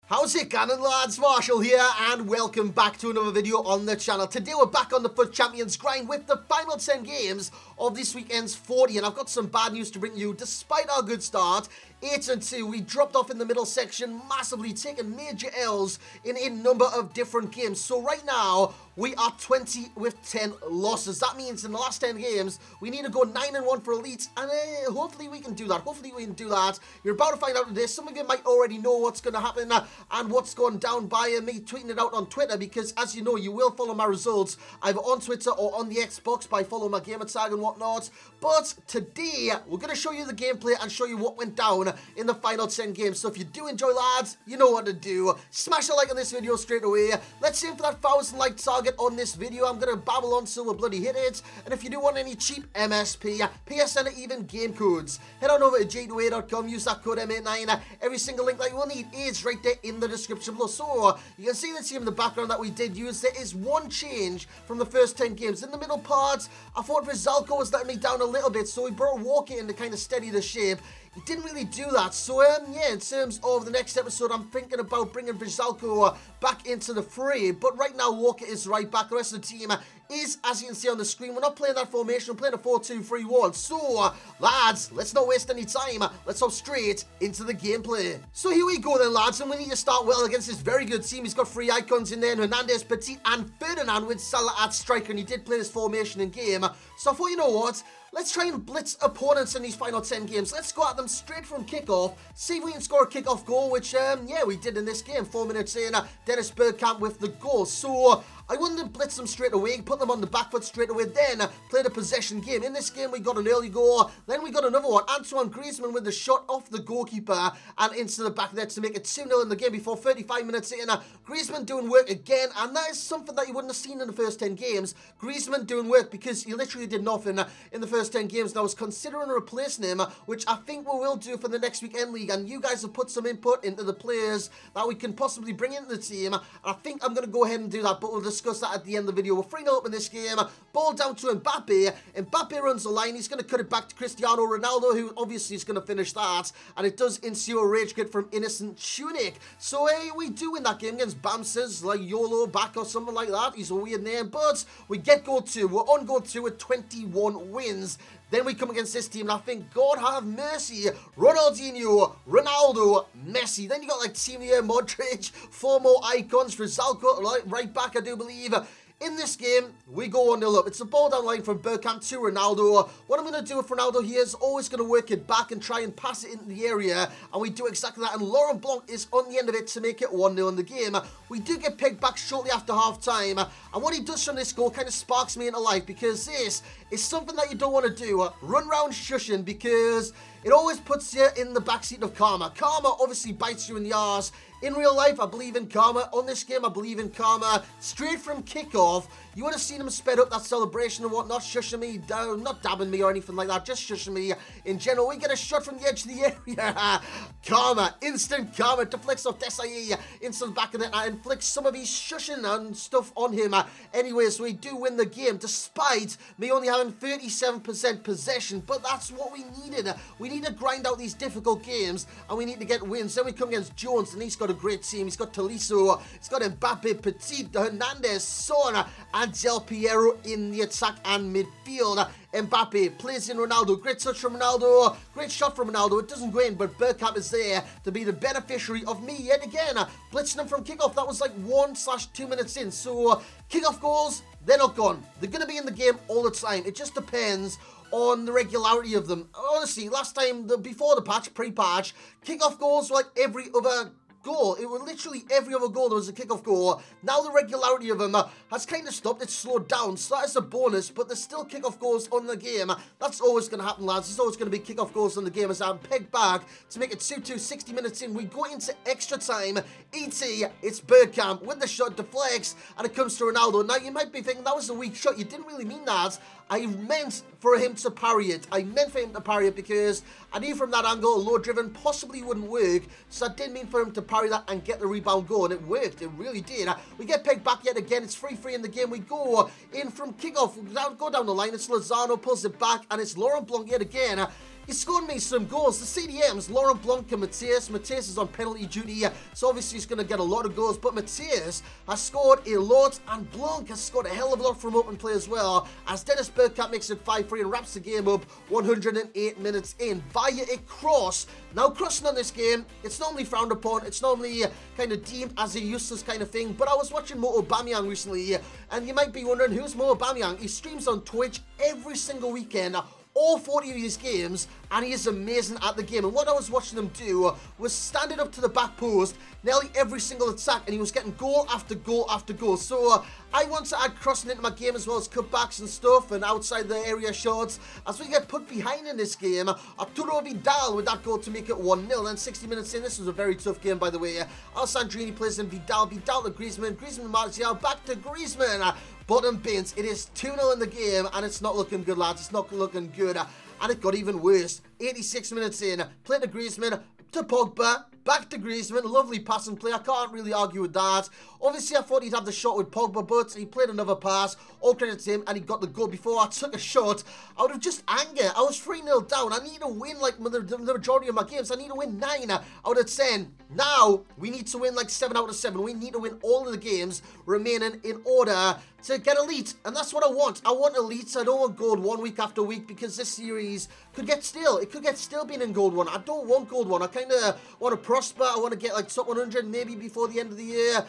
How's it going, lads? Marshall here, and welcome back to another video on the channel. Today we're back on the FUT Champions grind with the final 10 games of this weekend's 40, and I've got some bad news to bring you. Despite our good start, 8-2, we dropped off in the middle section massively, taking major L's in a number of different games. So right now, we are 20 with 10 losses. That means in the last 10 games, we need to go 9-1 for Elite, and hopefully we can do that. You're about to find out today. Some of you might already know what's going to happen and what's going down by me tweeting it out on Twitter, because as you know, you will follow my results either on Twitter or on the Xbox by following my gamer tag and whatnot. But today, we're going to show you the gameplay and show you what went down in the final 10 games. So if you do enjoy, lads, you know what to do. Smash a like on this video straight away. Let's aim for that 1,000 like target on this video. I'm going to babble on till we bloody hit it. And if you do want any cheap MSP, PSN, or even game codes, head on over to j2a.com, use that code M89. Every single link that you will need is right there in the description below. So you can see the team in the background that we did use. There is one change from the first 10 games. In the middle part, I thought Laszlo was letting me down a little bit, so we brought Walker in to kind of steady the ship. He didn't really do that. So yeah, in terms of the next episode, I'm thinking about bringing Laszlo back into the fray. But right now, Walker is right back. The rest of the team is, as you can see on the screen, we're not playing that formation, we're playing a 4-2-3-1. So, lads, let's not waste any time. Let's hop straight into the gameplay. So here we go then, lads, and we need to start well against this very good team. He's got three icons in there, Hernandez, Petit, and Ferdinand with Salah at striker, and he did play this formation in game. So I thought, you know what? Let's try and blitz opponents in these final 10 games. Let's go at them straight from kickoff. See if we can score a kickoff goal, which, yeah, we did in this game. 4 minutes in, Dennis Bergkamp with the goal. So I wanted to blitz them straight away, put them on the back foot straight away, then play the possession game. In this game, we got an early goal, then we got another one. Antoine Griezmann with the shot off the goalkeeper and into the back net to make it 2-0 in the game before 35 minutes in. Griezmann doing work again, and that is something that you wouldn't have seen in the first 10 games. Griezmann doing work because he literally did nothing in the first 10 games, and I was considering replacing him, which I think we will do for the next weekend league, and you guys have put some input into the players that we can possibly bring into the team, and I think I'm going to go ahead and do that, but we'll discuss that at the end of the video. We're 3-0 up in this game. Ball down to Mbappe. Mbappe runs the line. He's going to cut it back to Cristiano Ronaldo, who obviously is going to finish that. And it does ensue a rage quit from Innocent Tunic. So, hey, we do win that game against Bamses, like YOLO back or something like that. He's a weird name. But we get goal 2. We're on goal 2 with 21 wins. Then we come against this team, and I think, God have mercy, Ronaldinho, Ronaldo, Messi. Then you got like Team of the Year, Modric, 4 more icons, Rizalco, right back, I do believe. In this game, we go 1-0 up. It's a ball down line from Bergkamp to Ronaldo. What I'm going to do with Ronaldo here is always going to work it back and try and pass it into the area. And we do exactly that. And Laurent Blanc is on the end of it to make it 1-0 in the game. We do get pegged back shortly after half-time. And what he does from this goal kind of sparks me into life, because this is something that you don't want to do. Run round shushing, because it always puts you in the backseat of karma. Karma obviously bites you in the arse. In real life, I believe in karma. On this game, I believe in karma. Straight from kickoff, you would have seen him sped up that celebration and whatnot, shushing me down, not dabbing me or anything like that, just shushing me in general. We get a shot from the edge of the area. Karma, instant karma, deflects off Desai into the back of it and inflicts some of his shushing and stuff on him. Anyways, we do win the game, despite me only having 37% possession, but that's what we needed. We need to grind out these difficult games, and we need to get wins. Then we come against Jones, and he's got a great team. He's got Tolisso, he's got Mbappe, Petit, Hernandez, Son, and Del Piero in the attack and midfield. Mbappe plays in Ronaldo. Great touch from Ronaldo. Great shot from Ronaldo. It doesn't go in, but Bergkamp is there to be the beneficiary of me yet again. Blitzing him from kickoff. That was like 1/2 minutes in. So kickoff goals, they're not gone. They're going to be in the game all the time. It just depends on the regularity of them. Honestly, last time, before the patch, pre-patch, kickoff goals were like every other goal. It was literally every other goal there was a kickoff goal. Now the regularity of them has kind of stopped. It's slowed down, so that is a bonus, but there's still kickoff goals on the game. That's always going to happen, lads. There's always going to be kickoff goals on the game as I'm pegged back to make it 2-2, 60 minutes in. We go into extra time. It's Bergkamp with the shot, deflects, and it comes to Ronaldo. Now, you might be thinking that was a weak shot. You didn't really mean that. I meant for him to parry it. I meant for him to parry it because I knew from that angle, low driven possibly wouldn't work. So I did mean for him to parry that and get the rebound goal, and it worked. It really did. We get pegged back yet again. It's 3-3 in the game. We go in from kickoff. We go down the line. It's Lozano, pulls it back, and it's Laurent Blanc yet again. He scored me some goals. The CDMs, Laurent Blanc and Matthias. Matthias is on penalty duty, so obviously he's going to get a lot of goals. But Matthias has scored a lot, and Blanc has scored a hell of a lot from open play as well, as Dennis Bergkamp makes it 5-3 and wraps the game up 108 minutes in via a cross. Now, crossing on this game, it's normally frowned upon. It's normally kind of deemed as a useless kind of thing. But I was watching Mo Aubameyang recently, and you might be wondering, who's Mo Aubameyang? He streams on Twitch every single weekend, all 40 of his games, and he is amazing at the game. And what I was watching him do was standing up to the back post nearly every single attack, and he was getting goal after goal after goal. So I want to add crossing into my game as well as cutbacks and stuff, and outside the area shots, as we get put behind in this game. Arturo Vidal with that goal to make it 1-0, and 60 minutes in, this was a very tough game, by the way. Alessandrini plays in Vidal to Griezmann, Griezmann to Martial, back to Griezmann. Bottom bins, it is 2-0 in the game, and it's not looking good, lads. It's not looking good, and it got even worse. 86 minutes in, play to Griezmann, to Pogba, back to Griezmann, lovely pass and play. I can't really argue with that. Obviously, I thought he'd have the shot with Pogba, but he played another pass. All credit to him, and he got the goal. Before I took a shot out of just anger. I was 3-0 down. I need to win like the majority of my games. I need to win 9 out of 10. Now, we need to win like 7 out of 7. We need to win all of the games remaining in order to get elite, and that's what I want. I want elite. I don't want gold 1 week after week, because this series could get stale. It could get stale being in gold 1. I don't want gold 1. I kind of want to prosper. I want to get like top 100 maybe before the end of the year,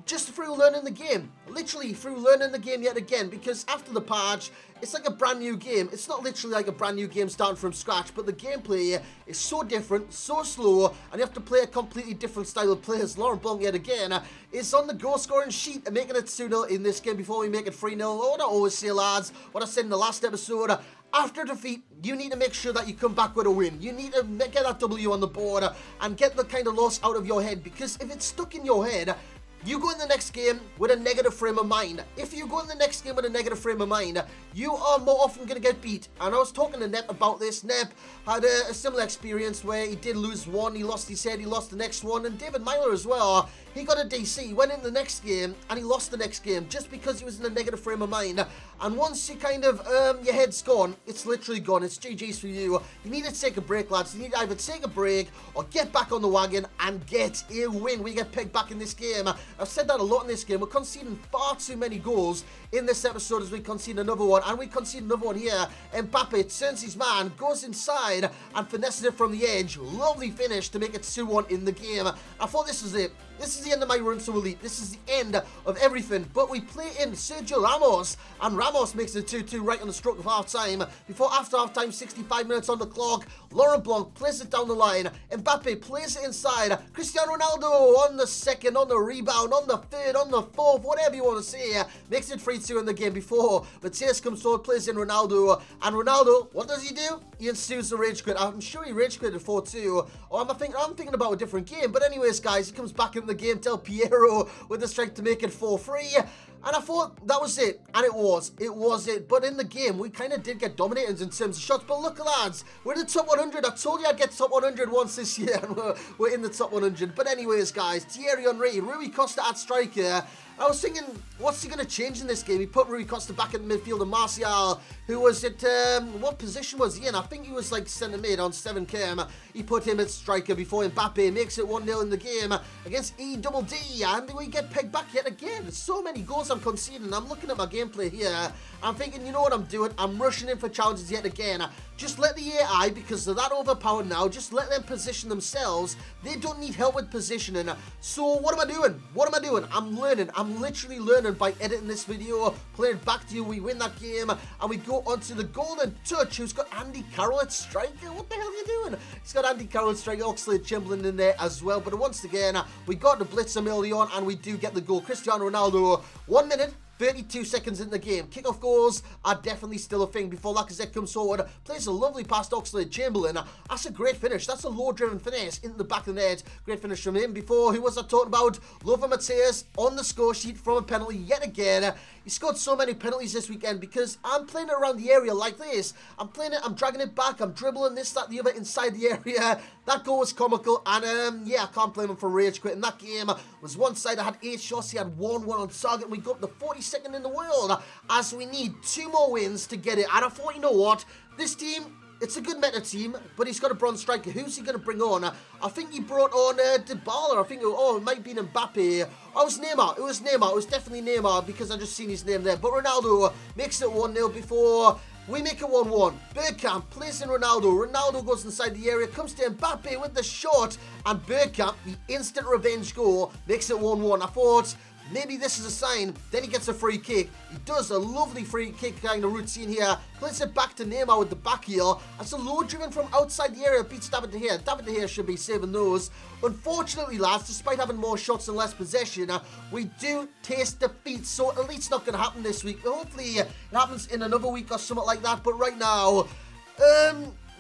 just through learning the game. Literally through learning the game yet again, because after the patch, it's like a brand new game. It's not literally like a brand new game starting from scratch, but the gameplay is so different, so slow, and you have to play a completely different style of players. Laurent Blanc yet again is on the goal scoring sheet and making it 2-0 in this game before we make it 3-0. What I always say, lads, what I said in the last episode, after defeat, you need to make sure that you come back with a win. You need to get that W on the board and get the kind of loss out of your head, because if it's stuck in your head, you go in the next game with a negative frame of mind. If you go in the next game with a negative frame of mind, you are more often going to get beat. And I was talking to Nep about this. Nep had a similar experience where he did lose one, he lost his head, he lost the next one. And David Myler as well. He got a DC, he went in the next game, and he lost the next game just because he was in a negative frame of mind. And once you kind of, your head's gone, it's literally gone. It's GG's for you. You need to take a break, lads. You need to either take a break or get back on the wagon and get a win. We get pegged back in this game. I've said that a lot in this game. We're conceding far too many goals in this episode as we concede another one. And we concede another one here. Mbappe turns his man, goes inside, and finesses it from the edge. Lovely finish to make it 2-1 in the game. I thought this was it. This is the end of my run to elite. This is the end of everything. But we play in Sergio Ramos, and Ramos makes it 2-2 right on the stroke of half-time. Before after half-time, 65 minutes on the clock, Laurent Blanc plays it down the line. Mbappe plays it inside. Cristiano Ronaldo on the second, on the rebound, on the third, on the fourth, whatever you want to say, makes it 3-2 in the game before Matthias comes forward, plays in Ronaldo, and Ronaldo, what does he do? He ensues the rage quit. I'm sure he rage quitted 4-2, or I'm thinking about a different game. But anyways, guys, he comes back in the game, Del Piero with the strength to make it 4-3. And I thought that was it, and it was it. But in the game, we kind of did get dominated in terms of shots. But look, lads, we're in the top 100. I told you I'd get top 100 once this year, and we're in the top 100. But anyways, guys, Thierry Henry, Rui Costa at striker. I was thinking, what's he going to change in this game? He put Rui Costa back in the midfield, and Martial, who was at, what position was he in? I think he was like centre mid on 7 He put him at striker before Mbappe makes it 1-0 in the game against EDD, and we get pegged back yet again. There's so many goals I'm conceding. I'm looking at my gameplay here. I'm thinking, you know what I'm doing? I'm rushing in for challenges yet again. Just let the AI, because they're that overpowered now, just let them position themselves. They don't need help with positioning. So what am I doing? What am I doing? I'm learning. I'm literally learning by editing this video, playing back to you. We win that game, and we go on to the golden touch, who's got Andy Carroll at striker. What the hell are you doing? He's got Andy Carroll at striker, Oxlade-Chamberlain in there as well. But once again, we got the blitz early on, and we do get the goal. Cristiano Ronaldo, 1 minute, 32 seconds in the game. Kickoff goals are definitely still a thing before Lacazette comes forward, plays a lovely pass to Oxlade-Chamberlain. That's a great finish. That's a low-driven finish into the back of the net. Great finish from him. Before, who was I talking about? Lothar Matthäus on the score sheet from a penalty yet again. He scored so many penalties this weekend because I'm playing it around the area like this. I'm playing it, I'm dragging it back, I'm dribbling this, that, the other inside the area. That goal was comical, and yeah, I can't blame him for rage quitting. That game was one side. I had 8 shots, he had 1 on target, and we got up to 42nd in the world as we need 2 more wins to get it. And I thought, you know what, this team, it's a good meta team, but he's got a bronze striker. Who's he going to bring on? I think he brought on Dybala. I think, oh, it might be Mbappe. Oh, it was Neymar. It was Neymar. It was definitely Neymar because I just seen his name there. But Ronaldo makes it 1-0 before we make it 1-1. Bergkamp plays in Ronaldo. Ronaldo goes inside the area, comes to Mbappe with the shot, and Bergkamp, the instant revenge goal, makes it 1-1. I thought maybe this is a sign. Then he gets a free kick. He does a lovely free kick kind of routine here. Plays it back to Neymar with the back heel. That's a low driven from outside the area. Beats David De Gea. David De Gea should be saving those. Unfortunately, lads, despite having more shots and less possession, we do taste defeat. So at least not going to happen this week. Hopefully it happens in another week or something like that. But right now,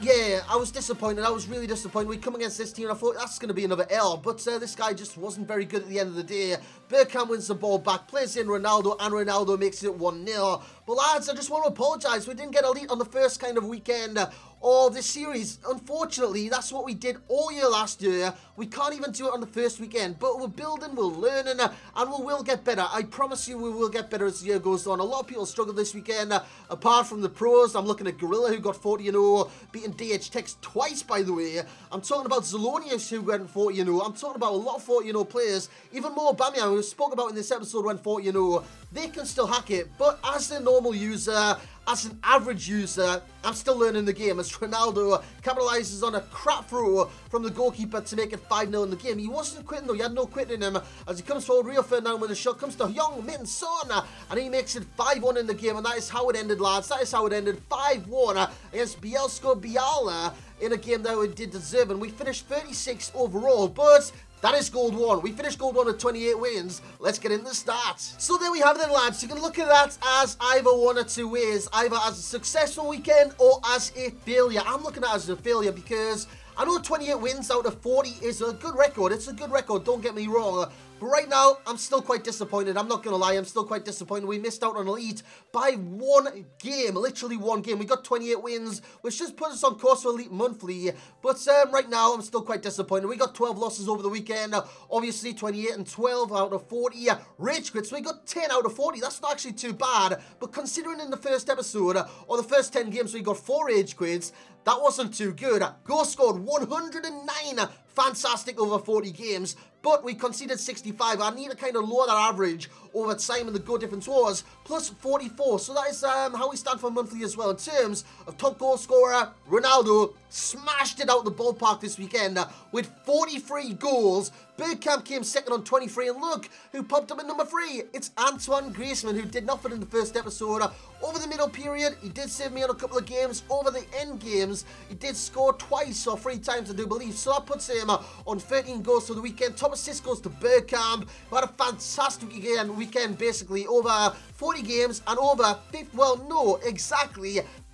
yeah, I was disappointed. I was really disappointed. We come against this team and I thought that's going to be another L. But this guy just wasn't very good at the end of the day. Bergkamp wins the ball back, plays in Ronaldo, and Ronaldo makes it 1-0. But lads, I just want to apologise. We didn't get elite on the first kind of weekend of this series. Unfortunately, that's what we did all year last year. We can't even do it on the first weekend. But we're building, we're learning, and we will get better. I promise you we will get better as the year goes on. A lot of people struggled this weekend, apart from the pros. I'm looking at Gorilla, who got 40-0, beating DH Techs twice, by the way. I'm talking about Zelonius, who went 40-0. I'm talking about a lot of 40-0 players. Even more Bamian, who we spoke about in this episode, went 40-0. They can still hack it, but as a normal user, as an average user, I'm still learning the game as Ronaldo capitalizes on a crap throw from the goalkeeper to make it 5-0 in the game. He wasn't quitting though, he had no quit in him as he comes forward. Rio Ferdinand with a shot, comes to Young Min Son, and he makes it 5-1 in the game, and that is how it ended, lads. That is how it ended, 5-1 against Bielsko Biala in a game that we did deserve, and we finished 36 overall, but that is Gold 1. We finished Gold 1 with 28 wins. Let's get into the stats. So there we have it then, lads. You can look at that as either one or two ways. Either as a successful weekend or as a failure. I'm looking at it as a failure because I know 28 wins out of 40 is a good record. It's a good record, don't get me wrong. But right now, I'm still quite disappointed. I'm not going to lie, I'm still quite disappointed. We missed out on Elite by one game, literally one game. We got 28 wins, which just put us on course for Elite monthly. But right now, I'm still quite disappointed. We got 12 losses over the weekend. Obviously, 28 and 12 out of 40. Rage quits, we got 10 out of 40. That's not actually too bad. But considering in the first episode, or the first 10 games, we got 4 rage quits, that wasn't too good. Go scored 109. Fantastic over 40 games, but we conceded 65. I need to kind of lower that average over time, and the goal difference was plus 44. So that is how we stand for monthly as well. In terms of top goal scorer, Ronaldo smashed it out the ballpark this weekend with 43 goals. Bergkamp came second on 23, and look who popped up at number 3. It's Antoine Griezmann, who did nothing in the first episode. Over the middle period, he did save me on a couple of games. Over the end games, he did score twice or 3 times, I do believe. So that puts him on 13 goals for the weekend. Top assist goes to Bergkamp, who had a fantastic weekend basically, over 40 games and over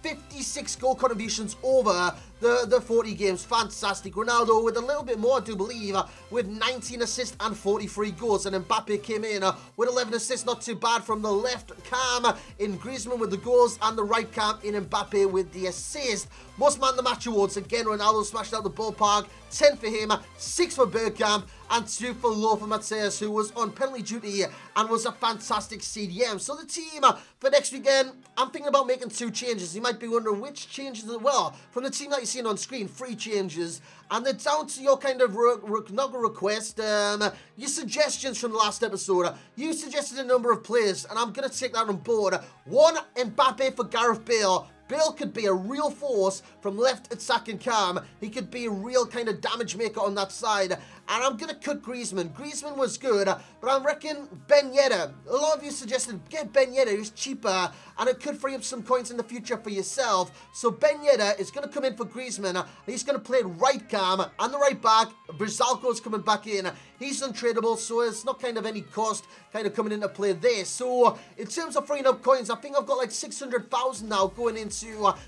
56 goal contributions over the 40 games. Fantastic. Ronaldo with a little bit more, I do believe, with 19 assists and 43 goals. And Mbappe came in with 11 assists. Not too bad from the left cam in Griezmann with the goals and the right cam in Mbappe with the assist. Most man of the match awards. Again, Ronaldo smashed out the ballpark. 10 for him, 6 for Bergkamp, and 2 for Lothar Matthäus, who was on penalty duty and was a fantastic CDM. So the team for next weekend, I'm thinking about making 2 changes. You might be wondering which changes. Well, from the team that you're seeing on screen, 3 changes, and they're down to your kind of not a request, your suggestions from the last episode. You suggested a number of players, and I'm going to take that on board. 1, Mbappe for Gareth Bale. Bale could be a real force from left attacking cam. He could be a real kind of damage maker on that side. And I'm going to cut Griezmann. Griezmann was good, but I reckon Ben Yedder. A lot of you suggested get Ben Yedder. He's cheaper, and it could free up some coins in the future for yourself. So Ben Yedder is going to come in for Griezmann. He's going to play right cam and the right back. Brizalko's coming back in. He's untradeable, so it's not kind of any cost kind of coming into play there. So in terms of freeing up coins, I think I've got like 600,000 now going into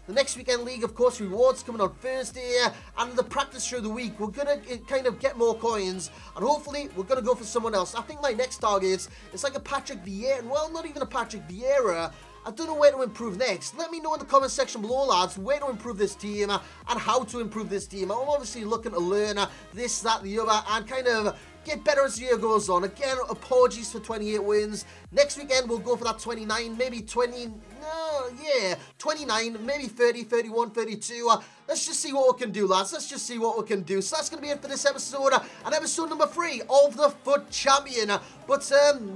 the next weekend league. Of course, rewards coming on Thursday, and the practice through the week. We're going to kind of get more coins, and hopefully we're going to go for someone else. I think my next target is like a Patrick Vieira. Well, not even a Patrick Vieira. I don't know where to improve next. Let me know in the comment section below, lads, where to improve this team and how to improve this team. I'm obviously looking to learn this, that, the other, and kind of get better as the year goes on. Again, apologies for 28 wins. Next weekend, we'll go for that 29, maybe 20. No, yeah, 29, maybe 30, 31, 32. Let's just see what we can do, lads. Let's just see what we can do. So that's going to be it for this episode, and episode number 3 of the FUT Champion. But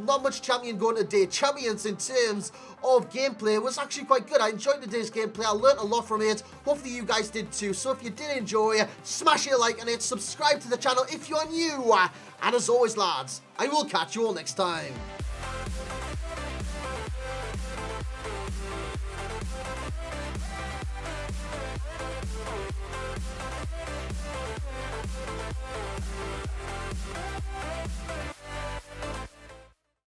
not much champion going today. Champions in terms of gameplay was actually quite good. I enjoyed today's gameplay. I learned a lot from it. Hopefully you guys did too. So if you did enjoy, smash a like on it. Subscribe to the channel if you're new. And as always, lads, I will catch you all next time.